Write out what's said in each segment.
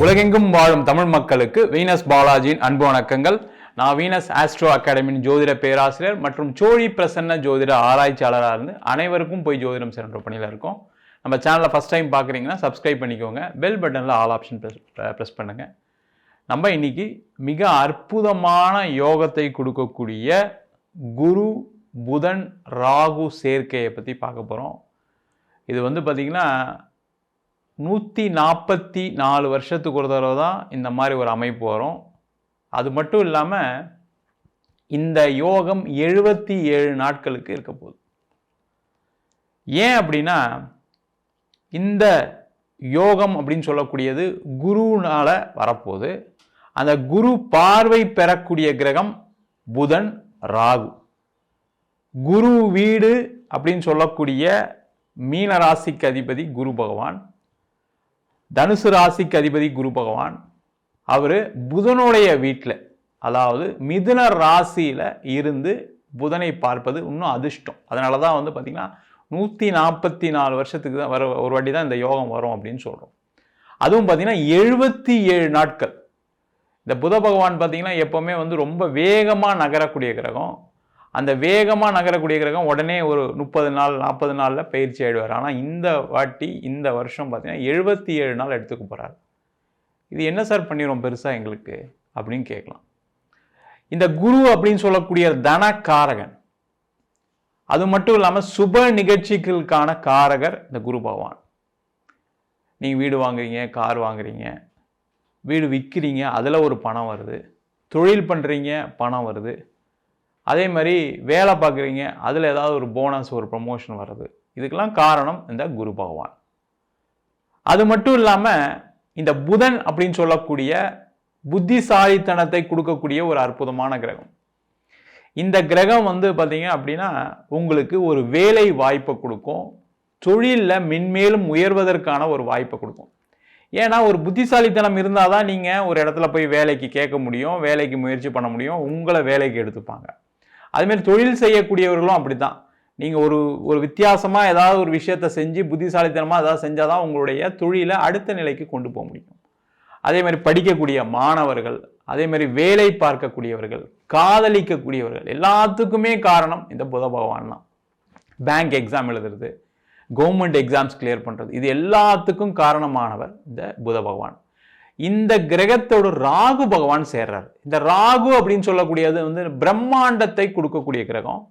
உலகெங்கும் வாழும் தமிழ் மக்களுக்கு வீனஸ் பாலாஜியின் அன்பு வணக்கங்கள். நான் வீனஸ் ஆஸ்ட்ரோ அகாடமியின் ஜோதிட பேராசிரியர் மற்றும் சோழி பிரசன்ன ஜோதிட ஆராய்ச்சியாளராக இருந்து அனைவருக்கும் போய் ஜோதிடம் சென்ற பணியில் இருக்கோம். நம்ம சேனலை ஃபஸ்ட் டைம் பார்க்குறீங்கன்னா சப்ஸ்கிரைப் பண்ணிக்கோங்க, பெல் பட்டனில் ஆல் ஆப்ஷன் ப்ரெஸ் பண்ணுங்க. நம்ம இன்னைக்கு மிக அற்புதமான யோகத்தை கொடுக்கக்கூடிய குரு புதன் ராகு சேர்க்கையை பற்றி பார்க்க போகிறோம். இது பார்த்திங்கன்னா 144 வருஷத்துக்கு ஒரு தடவை தான் இந்த மாதிரி ஒரு அமைப்பு வரும். அது மட்டும் இல்லாமல் இந்த யோகம் 77 நாட்களுக்கு இருக்க போகுது. ஏன் அப்படின்னா இந்த யோகம் அப்படின்னு சொல்லக்கூடியது குருனால வரப்போகுது. அந்த குரு பார்வை பெறக்கூடிய கிரகம் புதன் ராகு. குரு வீடு அப்படின்னு சொல்லக்கூடிய மீன ராசிக்கு அதிபதி குரு பகவான், தனுசு ராசிக்கு அதிபதி குரு பகவான். அவர் புதனுடைய வீட்டில், அதாவது மிதுன ராசியில் இருந்து புதனை பார்ப்பது இன்னும் அதிர்ஷ்டம். அதனால தான் பார்த்தீங்கன்னா 144 வருஷத்துக்கு தான் ஒரு வாட்டி தான் இந்த யோகம் வரும் அப்படின்னு சொல்கிறோம். அதுவும் பார்த்தீங்கன்னா 77 நாட்கள். இந்த புத பகவான் பார்த்தீங்கன்னா எப்போவுமே ரொம்ப வேகமாக நகரக்கூடிய கிரகம். அந்த வேகமாக நகரக்கூடிய கிரகம் உடனே ஒரு 30 நாள் 40 நாளில் பயிற்சி ஆகிடுவார். ஆனால் இந்த வாட்டி இந்த வருஷம் பார்த்தீங்கன்னா 77 நாள் எடுத்துக்க போகிறார். இது என்ன சார் பண்ணிடும் பெருசாக எங்களுக்கு அப்படின்னு கேட்கலாம். இந்த குரு அப்படின்னு சொல்லக்கூடிய தனக்காரகன், அது மட்டும் இல்லாமல் சுப நிகழ்ச்சிகளுக்கான காரகர் இந்த குரு பகவான். நீங்கள் வீடு வாங்குறீங்க, கார் வாங்குறீங்க, வீடு விற்கிறீங்க, அதில் ஒரு பணம் வருது. தொழில் பண்ணுறீங்க, பணம் வருது. அதே மாதிரி வேலை பார்க்குறீங்க, அதில் ஏதாவது ஒரு போனஸ், ஒரு ப்ரமோஷன் வருது. இதுக்கெல்லாம் காரணம் இந்த குரு பகவான். அது மட்டும் இல்லாமல் இந்த புதன் அப்படின்னு சொல்லக்கூடிய புத்திசாலித்தனத்தை கொடுக்கக்கூடிய ஒரு அற்புதமான கிரகம். இந்த கிரகம் பார்த்தீங்க அப்படின்னா உங்களுக்கு ஒரு வேலை வாய்ப்பை கொடுக்கும், தொழிலில் மென்மேலும் உயர்வதற்கான ஒரு வாய்ப்பை கொடுக்கும். ஏன்னா ஒரு புத்திசாலித்தனம் இருந்தால் தான் நீங்கள் ஒரு இடத்துல போய் வேலைக்கு கேட்க முடியும், வேலைக்கு முயற்சி பண்ண முடியும், உங்களை வேலைக்கு எடுத்துப்பாங்க. அதுமாரி தொழில் செய்யக்கூடியவர்களும் அப்படி தான். நீங்கள் ஒரு வித்தியாசமாக ஏதாவது ஒரு விஷயத்தை செஞ்சு புத்திசாலித்தனமாக ஏதாவது செஞ்சால் தான் உங்களுடைய தொழிலை அடுத்த நிலைக்கு கொண்டு போக முடியும். அதே மாதிரி படிக்கக்கூடிய மாணவர்கள், அதே மாதிரி வேலை பார்க்கக்கூடியவர்கள், காதலிக்கக்கூடியவர்கள், எல்லாத்துக்குமே காரணம் இந்த புத பகவான் தான். பேங்க் எக்ஸாம் எழுதுறது, கவர்மெண்ட் எக்ஸாம்ஸ் கிளியர் பண்ணுறது, இது எல்லாத்துக்கும் காரணமானவர் இந்த புத பகவான். இந்த கிரகத்தோட ராகு பகவான் சேர்றார். இந்த ராகு அப்படின்னு சொல்லக்கூடியது பிரம்மாண்டத்தை கொடுக்கக்கூடிய கிரகம்,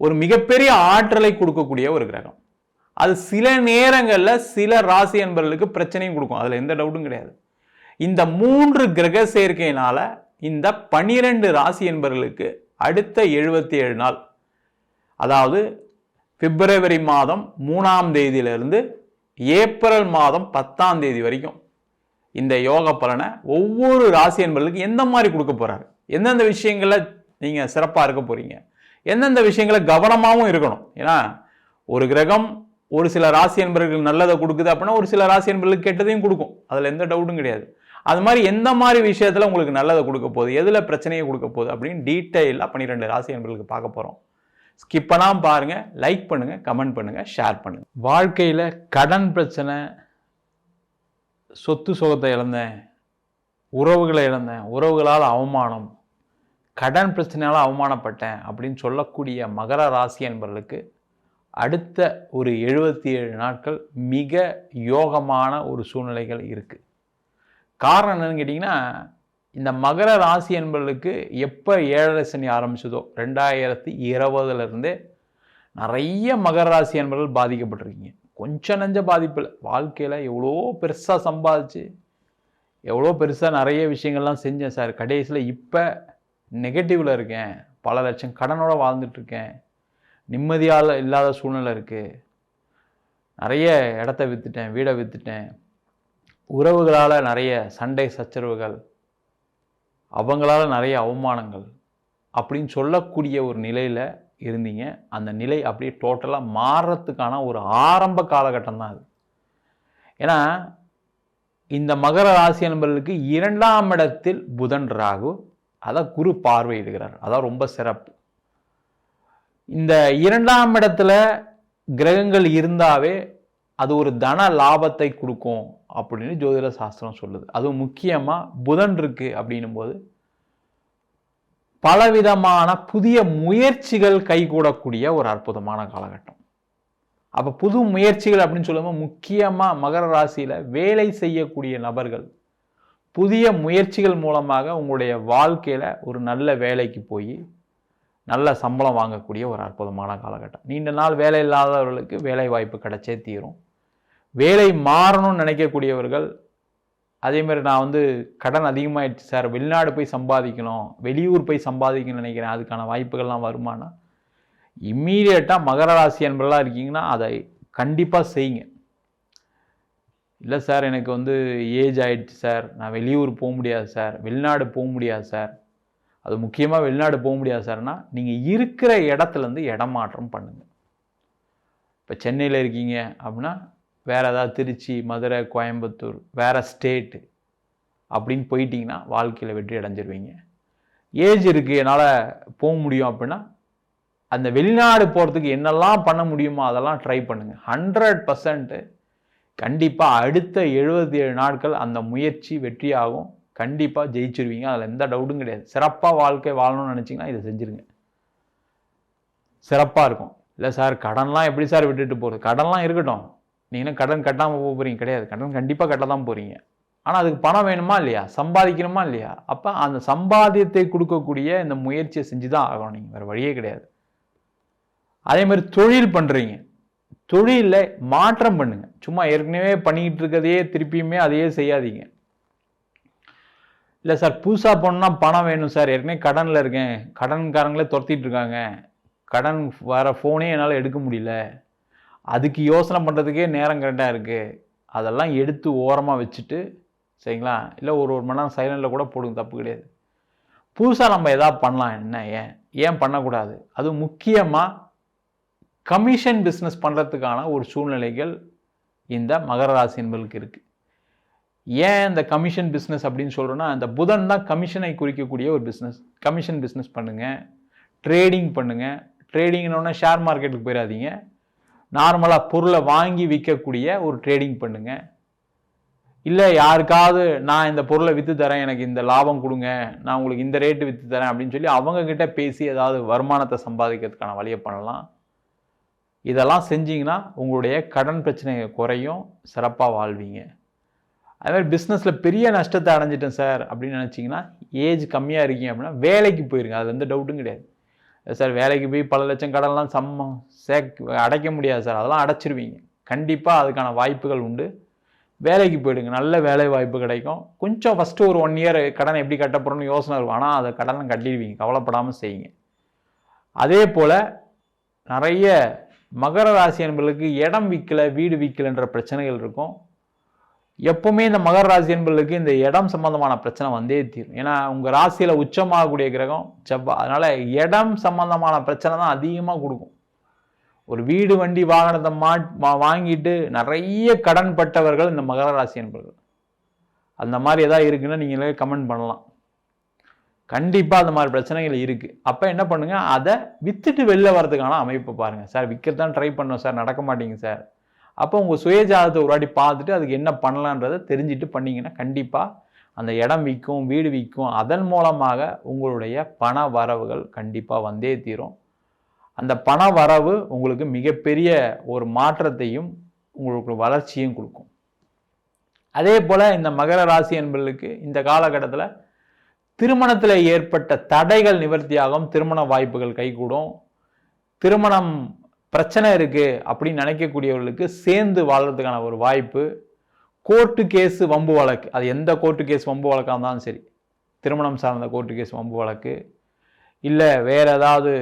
ஒரு மிகப்பெரிய ஆற்றலை கொடுக்கக்கூடிய ஒரு கிரகம். அது சில நேரங்களில் சில ராசி என்பவர்களுக்கு பிரச்சனையும் கொடுக்கும், அதில் எந்த டவுட்டும் கிடையாது. இந்த 3 கிரக சேர்க்கையினால இந்த 12 ராசி என்பவர்களுக்கு அடுத்த 77 நாள், அதாவது பிப்ரவரி மாதம் 3ஆம் தேதியிலிருந்து ஏப்ரல் மாதம் 10ஆம் தேதி வரைக்கும் இந்த யோக பலனை ஒவ்வொரு ராசி என்பவர்களுக்கு எந்த மாதிரி கொடுக்க போறாரு, எந்தெந்த விஷயங்கள நீங்க சிறப்பாக இருக்க போறீங்க, எந்தெந்த விஷயங்களை கவனமாகவும் இருக்கணும். ஏன்னா ஒரு கிரகம் ஒரு சில ராசி என்பவர்கள் நல்லதை கொடுக்குது அப்படின்னா ஒரு சில ராசி என்பவர்களுக்கு கெட்டதையும் கொடுக்கும், அதில் எந்த டவுட்டும் கிடையாது. அது மாதிரி எந்த மாதிரி விஷயத்தில் உங்களுக்கு நல்லதை கொடுக்க போகுது, எதில் பிரச்சனையை கொடுக்க போகுது அப்படின்னு டீட்டெயிலாக 12 ராசி என்பவர்களுக்கு பார்க்க போகிறோம். ஸ்கிப் பண்ணாமல் பாருங்க, லைக் பண்ணுங்க, கமெண்ட் பண்ணுங்க, ஷேர் பண்ணுங்க. வாழ்க்கையில் கடன் பிரச்சனை, சொத்து சுகத்தை இழந்தேன், உறவுகளை இழந்தேன், உறவுகளால் அவமானம், கடன் பிரச்சனையால் அவமானப்பட்டேன் அப்படின்னு சொல்லக்கூடிய மகர ராசி என்பவர்களுக்கு அடுத்த ஒரு 77 நாட்கள் மிக யோகமான ஒரு சூழ்நிலைகள் இருக்குது. காரணம் என்னன்னு கேட்டிங்கன்னா, இந்த மகர ராசி என்பவர்களுக்கு எப்போ 7 சனி ஆரம்பிச்சதோ 2020 நிறைய மகர ராசி என்பவர்கள் பாதிக்கப்பட்டிருக்கீங்க. கொஞ்சம் நஞ்ச பாதிப்பு இல்லை, வாழ்க்கையில் எவ்வளோ பெருசாக சம்பாதிச்சு எவ்வளோ பெருசாக நிறைய விஷயங்கள்லாம் செஞ்சேன் சார், கடைசியில் இப்போ நெகட்டிவில் இருக்கேன், பல லட்சம் கடனோட வாழ்ந்துட்டுருக்கேன், நிம்மதியால் இல்லாத சூழ்நிலை இருக்குது, நிறைய இடத்த விற்றுட்டேன், வீடை விற்றுட்டேன், உறவுகளால் நிறைய சண்டை சச்சரவுகள், அவங்களால நிறைய அவமானங்கள் அப்படின்னு சொல்லக்கூடிய ஒரு நிலையில் இருந்தீங்க. அந்த நிலை அப்படியே டோட்டலாக மாறுறதுக்கான ஒரு ஆரம்ப காலகட்டம் தான் அது. ஏன்னா இந்த மகர ராசி என்பவர்களுக்கு 2ஆம் இடத்தில் புதன் ராகு, அதை குரு பார்வையிடுகிறார், அதான் ரொம்ப சிறப்பு. இந்த 2ஆம் இடத்துல கிரகங்கள் இருந்தாவே அது ஒரு தன லாபத்தை கொடுக்கும் அப்படின்னு ஜோதிட சாஸ்திரம் சொல்லுது. அதுவும் முக்கியமாக புதன் இருக்குது அப்படின்னும் போது பலவிதமான புதிய முயற்சிகள் கைகூடக்கூடிய ஒரு அற்புதமான காலகட்டம். அப்போ புது முயற்சிகள் அப்படின்னு சொல்லும்போது முக்கியமாக மகர ராசியில் வேலை செய்யக்கூடிய நபர்கள் புதிய முயற்சிகள் மூலமாக உங்களுடைய வாழ்க்கையில் ஒரு நல்ல வேலைக்கு போய் நல்ல சம்பளம் வாங்கக்கூடிய ஒரு அற்புதமான காலகட்டம். நீண்ட நாள் வேலை இல்லாதவர்களுக்கு வேலை வாய்ப்பு கிடைச்சே தீரும். வேலை மாறணும்னு நினைக்கக்கூடியவர்கள், அதேமாதிரி நான் கடன் அதிகமாகிடுச்சு சார், வெளிநாடு போய் சம்பாதிக்கணும், வெளியூர் போய் சம்பாதிக்கணும்னு நினைக்கிறேன், அதுக்கான வாய்ப்புகள்லாம் வருமானா இம்மீடியட்டாக மகர ராசி என்பதெல்லாம் இருக்கீங்கன்னா அதை கண்டிப்பாக செய்யுங்க. இல்லை சார் எனக்கு ஏஜ் ஆகிடுச்சு சார், நான் வெளியூர் போக முடியாது சார், வெளிநாடு போக முடியாது சார், அது முக்கியமாக வெளிநாடு போக முடியாது சார்னா நீங்கள் இருக்கிற இடத்துலேருந்து இடமாற்றம் பண்ணுங்கள். இப்போ சென்னையில் இருக்கீங்க அப்படின்னா வேறு ஏதாவது திருச்சி, மதுரை, கோயம்புத்தூர், வேறு ஸ்டேட்டு அப்படின்னு போயிட்டீங்கன்னா வாழ்க்கையில் வெற்றி அடைஞ்சிருவீங்க. ஏஜ் இருக்குது என்னால் போக முடியும் அப்படின்னா அந்த வெளிநாடு போகிறதுக்கு என்னெல்லாம் பண்ண முடியுமோ அதெல்லாம் ட்ரை பண்ணுங்கள். 100% கண்டிப்பாக அடுத்த 77 நாட்கள் அந்த முயற்சி வெற்றியாகும். கண்டிப்பாக ஜெயிச்சிருவீங்க, அதில் எந்த டவுட்டும் கிடையாது. சிறப்பாக வாழ்க்கை வாழணும்னு நினச்சிங்கன்னா இதை செஞ்சுருங்க, சிறப்பாக இருக்கும். இல்லை சார் கடன்லாம் எப்படி சார் விட்டுட்டு போகிறது? கடன்லாம் இருக்கட்டும், நீங்கள் கடன் கட்டாமல் போக போகிறீங்க கிடையாது, கடன் கண்டிப்பாக கட்ட தான் போகிறீங்க. ஆனால் அதுக்கு பணம் வேணுமா இல்லையா, சம்பாதிக்கணுமா இல்லையா? அப்போ அந்த சம்பாத்தியத்தை கொடுக்கக்கூடிய இந்த முயற்சியை செஞ்சு தான் ஆகணும், நீங்கள் வேறு வழியே கிடையாது. அதே மாதிரி தொழில் பண்ணுறீங்க, தொழிலில் மாற்றம் பண்ணுங்க. சும்மா ஏற்கனவே பண்ணிக்கிட்டு இருக்கிறதையே திருப்பியுமே அதையே செய்யாதீங்க. இல்லை சார் புதுசாக போனால் பணம் வேணும் சார், ஏற்கனவே கடனில் இருக்கேன், கடன்காரங்களே துரத்திட்டு இருக்காங்க, கடன் வர ஃபோனே என்னால் எடுக்க முடியல, அதுக்கு யோசனை பண்ணுறதுக்கே நேரம் கரெக்டாக இருக்குது, அதெல்லாம் எடுத்து ஓரமாக வச்சுட்டு சரிங்களா, இல்லை ஒரு மணி நேரம் சைலண்டில் கூட போடுங்க, தப்பு கிடையாது. புதுசாக நம்ம எதாவது பண்ணலாம், என்ன ஏன் பண்ணக்கூடாது? அதுவும் முக்கியமாக கமிஷன் பிஸ்னஸ் பண்ணுறதுக்கான ஒரு சூழ்நிலைகள் இந்த மகர ராசி என்பதுக்கு இருக்குது. ஏன் இந்த கமிஷன் பிஸ்னஸ் அப்படின்னு சொல்கிறோன்னா, அந்த புதன் தான் கமிஷனை குறிக்கக்கூடிய ஒரு பிஸ்னஸ். கமிஷன் பிஸ்னஸ் பண்ணுங்கள், ட்ரேடிங் பண்ணுங்கள். ட்ரேடிங்னோடனே ஷேர் மார்க்கெட்டுக்கு போயிடாதீங்க, நார்மலாக பொருளை வாங்கி விற்கக்கூடிய ஒரு ட்ரேடிங் பண்ணுங்கள். இல்லை யாருக்காவது நான் இந்த பொருளை விற்று தரேன், எனக்கு இந்த லாபம் கொடுங்க, நான் உங்களுக்கு இந்த ரேட்டு விற்று தரேன் அப்படின்னு சொல்லி அவங்கக்கிட்ட பேசி ஏதாவது வருமானத்தை சம்பாதிக்கிறதுக்கான வழியை பண்ணலாம். இதெல்லாம் செஞ்சிங்கன்னா உங்களுடைய கடன் பிரச்சனை குறையும், சிறப்பாக வாழ்வீங்க. அதுமாதிரி பிஸ்னஸில் பெரிய நஷ்டத்தை அடைஞ்சிட்டேன் சார் அப்படின்னு நினச்சிங்கன்னா, ஏஜ் கம்மியாக இருக்கீங்க அப்படின்னா வேலைக்கு போயிருங்க, அது எந்த டவுட்டும் கிடையாது. சார் வேலைக்கு போய் பல லட்சம் கடன்லாம் அடைக்க முடியாது சார், அதெல்லாம் அடைச்சிருவீங்க. கண்டிப்பாக அதுக்கான வாய்ப்புகள் உண்டு. வேலைக்கு போயிடுங்க, நல்ல வேலை வாய்ப்பு கிடைக்கும். கொஞ்சம் ஃபஸ்ட்டு ஒரு 1 இயர் கடன் எப்படி கட்ட போகிறோன்னு யோசனை இருக்கும், ஆனால் அதை கடனை கட்டிடுவீங்க, கவலைப்படாமல் செய்யுங்க. அதே போல் நிறைய மகர ராசி என்பர்களுக்கு இடம் விற்கலை, வீடு விற்கலைன்ற பிரச்சனைகள் இருக்கும். எப்பவுமே இந்த மகர ராசி என்பர்களுக்கு இந்த இடம் சம்பந்தமான பிரச்சனை வந்தே தீரும். ஏன்னா உங்கள் ராசியில் உச்சமாகக்கூடிய கிரகம் செவ்வாய், அதனால் இடம் சம்பந்தமான பிரச்சனை தான் அதிகமாக கொடுக்கும். ஒரு வீடு வண்டி வாகனத்தை வாங்கிட்டு நிறைய கடன் பட்டவர்கள் இந்த மகர ராசி என்பர்கள். அந்த மாதிரி எதாவது இருக்குன்னா நீங்களே கமெண்ட் பண்ணலாம். கண்டிப்பாக அந்த மாதிரி பிரச்சனைகள் இருக்குது. அப்போ என்ன பண்ணுங்கள், அதை விற்றுட்டு வெளில வரதுக்கான அமைப்பை பாருங்கள். சார் விற்கிறதான் ட்ரை பண்ணோம் சார், நடக்க மாட்டேங்க சார். அப்போ உங்கள் சுயஜாதத்தை ஒரு வாட்டி பார்த்துட்டு அதுக்கு என்ன பண்ணலான்றதை தெரிஞ்சுட்டு பண்ணிங்கன்னா கண்டிப்பாக அந்த இடம் விற்கும், வீடு விற்கும். அதன் மூலமாக உங்களுடைய பண வரவுகள் கண்டிப்பாக வந்தே தீரும். அந்த பண வரவு உங்களுக்கு மிகப்பெரிய ஒரு மாற்றத்தையும் உங்களுக்கு வளர்ச்சியும் கொடுக்கும். அதே போல் இந்த மகர ராசி என்பவர்களுக்கு இந்த காலகட்டத்தில் திருமணத்தில் ஏற்பட்ட தடைகள் நிவர்த்தியாகும், திருமண வாய்ப்புகள் கைகூடும். திருமணம் பிரச்சனை இருக்குது அப்படின்னு நினைக்கக்கூடியவர்களுக்கு சேர்ந்து வாழ்கிறதுக்கான ஒரு வாய்ப்பு. கோர்ட்டு கேஸு வம்பு வழக்கு, அது எந்த கோர்ட்டு கேஸ் வம்பு வழக்காக இருந்தாலும் சரி, திருமணம் சார்ந்த கோர்ட்டு கேஸ் வம்பு வழக்கு, இல்லை வேறு ஏதாவது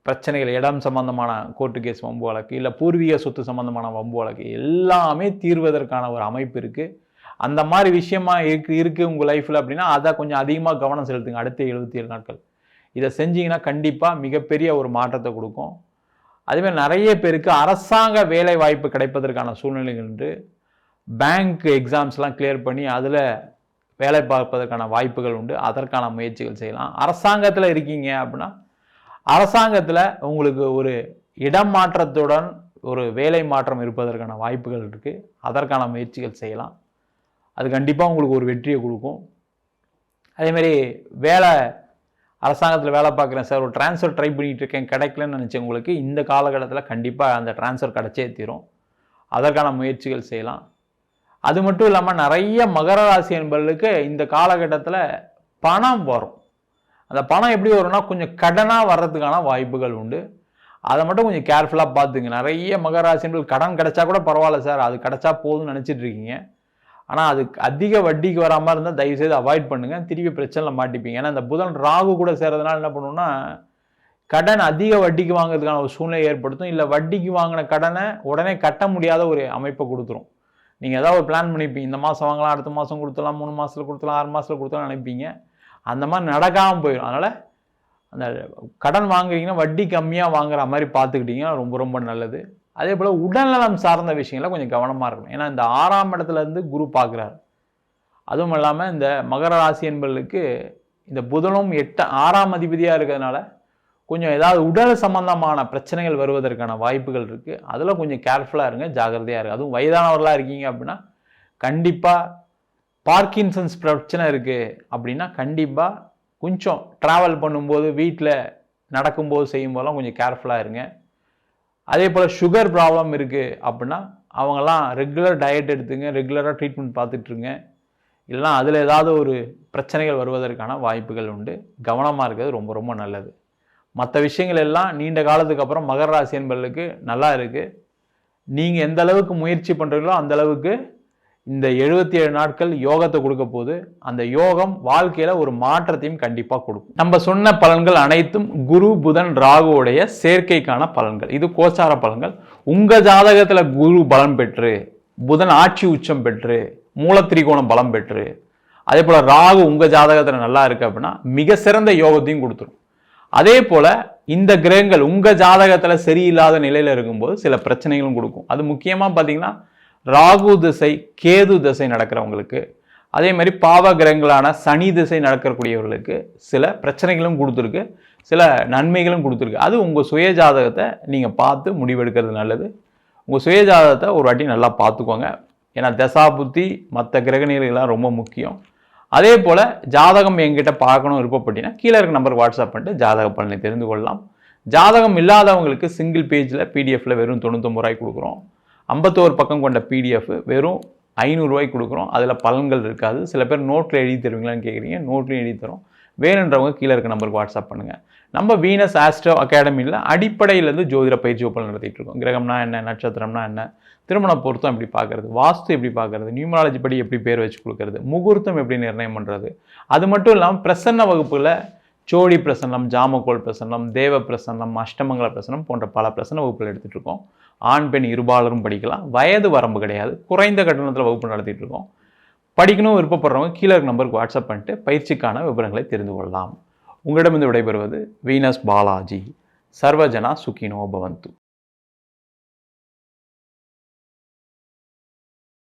பிரச்சனைகள் இடம் சம்பந்தமான கோர்ட்டு கேஸ் வம்பு வழக்கு, இல்லை பூர்வீக சொத்து சம்பந்தமான வம்பு வழக்கு, எல்லாமே தீர்வதற்கான ஒரு அமைப்பு இருக்குது. அந்த மாதிரி விஷயமா இருக்குது உங்கள் லைஃப்பில் அப்படின்னா அதை கொஞ்சம் அதிகமாக கவனம் செலுத்துங்க. அடுத்த 77 நாட்கள் இதை செஞ்சீங்கன்னா கண்டிப்பாக மிகப்பெரிய ஒரு மாற்றத்தை கொடுக்கும். அதேமாதிரி நிறைய பேருக்கு அரசாங்க வேலை வாய்ப்பு கிடைப்பதற்கான சூழ்நிலைகள் உண்டு. பேங்க் எக்ஸாம்ஸ்லாம் கிளியர் பண்ணி அதில் வேலை பார்ப்பதற்கான வாய்ப்புகள் உண்டு. அதற்கான முயற்சிகள் செய்யலாம். அரசாங்கத்தில் இருக்கீங்க அப்படின்னா அரசாங்கத்தில் உங்களுக்கு ஒரு இடம் மாற்றத்துடன் ஒரு வேலை மாற்றம் இருப்பதற்கான வாய்ப்புகள் இருக்குது. அதற்கான முயற்சிகள் செய்யலாம். அது கண்டிப்பாக உங்களுக்கு ஒரு வெற்றியை கொடுக்கும். அதேமாதிரி வேலை, அரசாங்கத்தில் வேலை பார்க்குறேன் சார், ஒரு ட்ரான்ஸ்ஃபர் ட்ரை பண்ணிகிட்டு இருக்கேன், கிடைக்கலன்னு நினச்சவங்களுக்கு இந்த காலகட்டத்தில் கண்டிப்பாக அந்த ட்ரான்ஸ்ஃபர் கிடைச்சே தீரும். அதற்கான முயற்சிகள் செய்யலாம். அது மட்டும் இல்லாமல் நிறைய மகர ராசி என்பவர்களுக்கு இந்த காலகட்டத்தில் பணம் வரும். அந்த பணம் எப்படி வரும்னா கொஞ்சம் கடனாக வர்றதுக்கான வாய்ப்புகள் உண்டு. அதை மட்டும் கொஞ்சம் கேர்ஃபுல்லாக பார்த்துங்க. நிறைய மகர ராசி என்பது கடன் கிடைச்சா கூட பரவாயில்ல சார், அது கிடைச்சா போதும்னு நினச்சிட்டு இருக்கீங்க. ஆனால் அது அதிக வட்டிக்கு வராமல் இருந்தால் தயவுசெய்து அவாய்ட் பண்ணுங்கள். திருப்பி பிரச்சனையில் மாட்டிப்பீங்க. ஏன்னா இந்த புதன் ராகு கூட சேர்றதுனால என்ன பண்ணுன்னா கடன் அதிக வட்டிக்கு வாங்குறதுக்கான ஒரு சூழ்நிலை ஏற்படுத்தும். இல்லை வட்டிக்கு வாங்கின கடனை உடனே கட்ட முடியாத ஒரு அமைப்பை கொடுத்துரும். நீங்கள் ஏதாவது ஒரு பிளான் பண்ணிப்பீங்க, இந்த மாதம் வாங்கலாம், அடுத்த மாதம் கொடுத்துலாம், 3 மாதத்தில் கொடுத்துலாம், 6 மாதத்தில் கொடுத்துலாம் நினைப்பீங்க. அந்த மாதிரி நடக்காமல் போயிடும். அதனால் அந்த கடன் வாங்குறீங்கன்னா வட்டி கம்மியாக வாங்குற மாதிரி பார்த்துக்கிட்டிங்கன்னா ரொம்ப ரொம்ப நல்லது. அதே போல் உடல்நலம் சார்ந்த விஷயங்கள கொஞ்சம் கவனமாக இருக்கணும். ஏன்னா இந்த 6ஆம் இடத்துலேருந்து குரு பார்க்குறாரு. அதுவும் இல்லாமல் இந்த மகர ராசி என்பவர்களுக்கு இந்த புதனும் 6ஆம் அதிபதியாக இருக்கிறதுனால கொஞ்சம் ஏதாவது உடல் சம்பந்தமான பிரச்சனைகள் வருவதற்கான வாய்ப்புகள் இருக்குது. அதில் கொஞ்சம் கேர்ஃபுல்லாக இருங்க, ஜாகிரதையாக இருங்க. அதுவும் வயதானவர்களாக இருக்கீங்க அப்படின்னா கண்டிப்பாக பார்க்கின்சன்ஸ் பிரச்சனை இருக்குது அப்படின்னா கண்டிப்பாக கொஞ்சம் ட்ராவல் பண்ணும்போது, வீட்டில் நடக்கும்போது, செய்யும்போதெல்லாம் கொஞ்சம் கேர்ஃபுல்லாக இருங்க. அதே போல் சுகர் ப்ராப்ளம் இருக்குது அப்படின்னா அவங்கெல்லாம் ரெகுலர் டயட் எடுத்துங்க, ரெகுலராக ட்ரீட்மெண்ட் பார்த்துட்ருங்க. இல்லைனா அதில் ஏதாவது ஒரு பிரச்சனைகள் வருவதற்கான வாய்ப்புகள் உண்டு. கவனமாக இருக்கிறது ரொம்ப ரொம்ப நல்லது. மற்ற விஷயங்கள் எல்லாம் நீண்ட காலத்துக்கு அப்புறம் மகர ராசி என்பவர்களுக்கு நல்லா இருக்குது. நீங்கள் எந்த அளவுக்கு முயற்சி பண்ணுறீங்களோ அந்த அளவுக்கு இந்த 77 நாட்கள் யோகத்தை கொடுக்க போது அந்த யோகம் வாழ்க்கையில் ஒரு மாற்றத்தையும் கண்டிப்பாக கொடுக்கும். நம்ம சொன்ன பலன்கள் அனைத்தும் குரு புதன் ராகுவுடைய சேர்க்கைக்கான பலன்கள். இது கோச்சார பலன்கள். உங்கள் ஜாதகத்தில் குரு பலம் பெற்று, புதன் ஆட்சி உச்சம் பெற்று, மூலத்திரிகோணம் பலம் பெற்று, அதே போல் ராகு உங்கள் ஜாதகத்தில் நல்லா இருக்குது அப்படின்னா மிக சிறந்த யோகத்தையும் கொடுத்துரும். அதே போல் இந்த கிரகங்கள் உங்கள் ஜாதகத்தில் சரியில்லாத நிலையில் இருக்கும்போது சில பிரச்சனைகளும் கொடுக்கும். அது முக்கியமாக பார்த்தீங்கன்னா ராகு திசை, கேது திசை நடக்கிறவங்களுக்கு, அதே மாதிரி பாவ கிரகங்களான சனி திசை நடக்கக்கூடியவர்களுக்கு சில பிரச்சனைகளும் கொடுத்துருக்கு, சில நன்மைகளும் கொடுத்துருக்கு. அது உங்கள் சுய ஜாதகத்தை நீங்கள் பார்த்து முடிவெடுக்கிறது நல்லது. உங்கள் சுய ஜாதகத்தை ஒரு வாட்டி நல்லா பார்த்துக்கோங்க. ஏன்னா தசா புத்தி மற்ற கிரகநிலைகள்லாம் ரொம்ப முக்கியம். அதே போல் ஜாதகம் என்கிட்ட பார்க்கணும் விருப்பப்பட்டீங்கன்னா கீழே இருக்க நம்பருக்கு வாட்ஸ்அப் பண்ணிட்டு ஜாதக பலனை தெரிந்து கொள்ளலாம். ஜாதகம் இல்லாதவங்களுக்கு சிங்கிள் பேஜில் பிடிஎஃப்ல வெறும் 99 ரூபாய் கொடுக்குறோம். 51 பக்கம் கொண்ட பிடிஎஃப் வெறும் 500 ரூபாய்க்கு கொடுக்குறோம். அதில் பலன்கள் இருக்காது. சில பேர் நோட்டில் எழுதி தருவீங்களான்னு கேட்குறீங்க. நோட்லையும் எழுதி தரோம். வேணுன்றவங்க கீழே இருக்க நம்பருக்கு வாட்ஸ்அப் பண்ணுங்கள். நம்ம வீனஸ் ஆஸ்ட்ரோ அகாடமியில் அடிப்படையிலேருந்து ஜோதிட பயிற்சி வகுப்புகள் நடத்திட்டு இருக்கோம். கிரகம்னா என்ன, நட்சத்திரம்னா என்ன, திருமண பொருத்தம் எப்படி பார்க்குறது, வாஸ்து எப்படி பார்க்குறது, நியூமராலஜி படி எப்படி பேர் வச்சு கொடுக்கறது, முகூர்த்தம் எப்படி நிர்ணயம் பண்ணுறது, அது மட்டும் இல்லாமல் பிரசன்ன வகுப்பில் சோழி பிரசன்னம், ஜாமக்கோள் பிரசன்னம், தேவ பிரசன்னம், அஷ்டமங்கல பிரசன்னம் போன்ற பல பிரசன்ன வகுப்புகள் எடுத்துகிட்டு இருக்கோம். ஆண் பெண் இருபாலரும் படிக்கலாம். வயது வரம்பு கிடையாது. குறைந்த கட்டணத்தில் வகுப்பு நடத்திட்டு இருக்கோம். படிக்கணும் விருப்பப்படுறவங்க கீழே இருக்க நம்பருக்கு வாட்ஸ்அப் பண்ணிட்டு பயிற்சிக்கான விவரங்களை தெரிந்து கொள்ளலாம். உங்களிடமிருந்து விடைபெறுவது வீனஸ் பாலாஜி. சர்வஜனா சுகினோ பவந்து.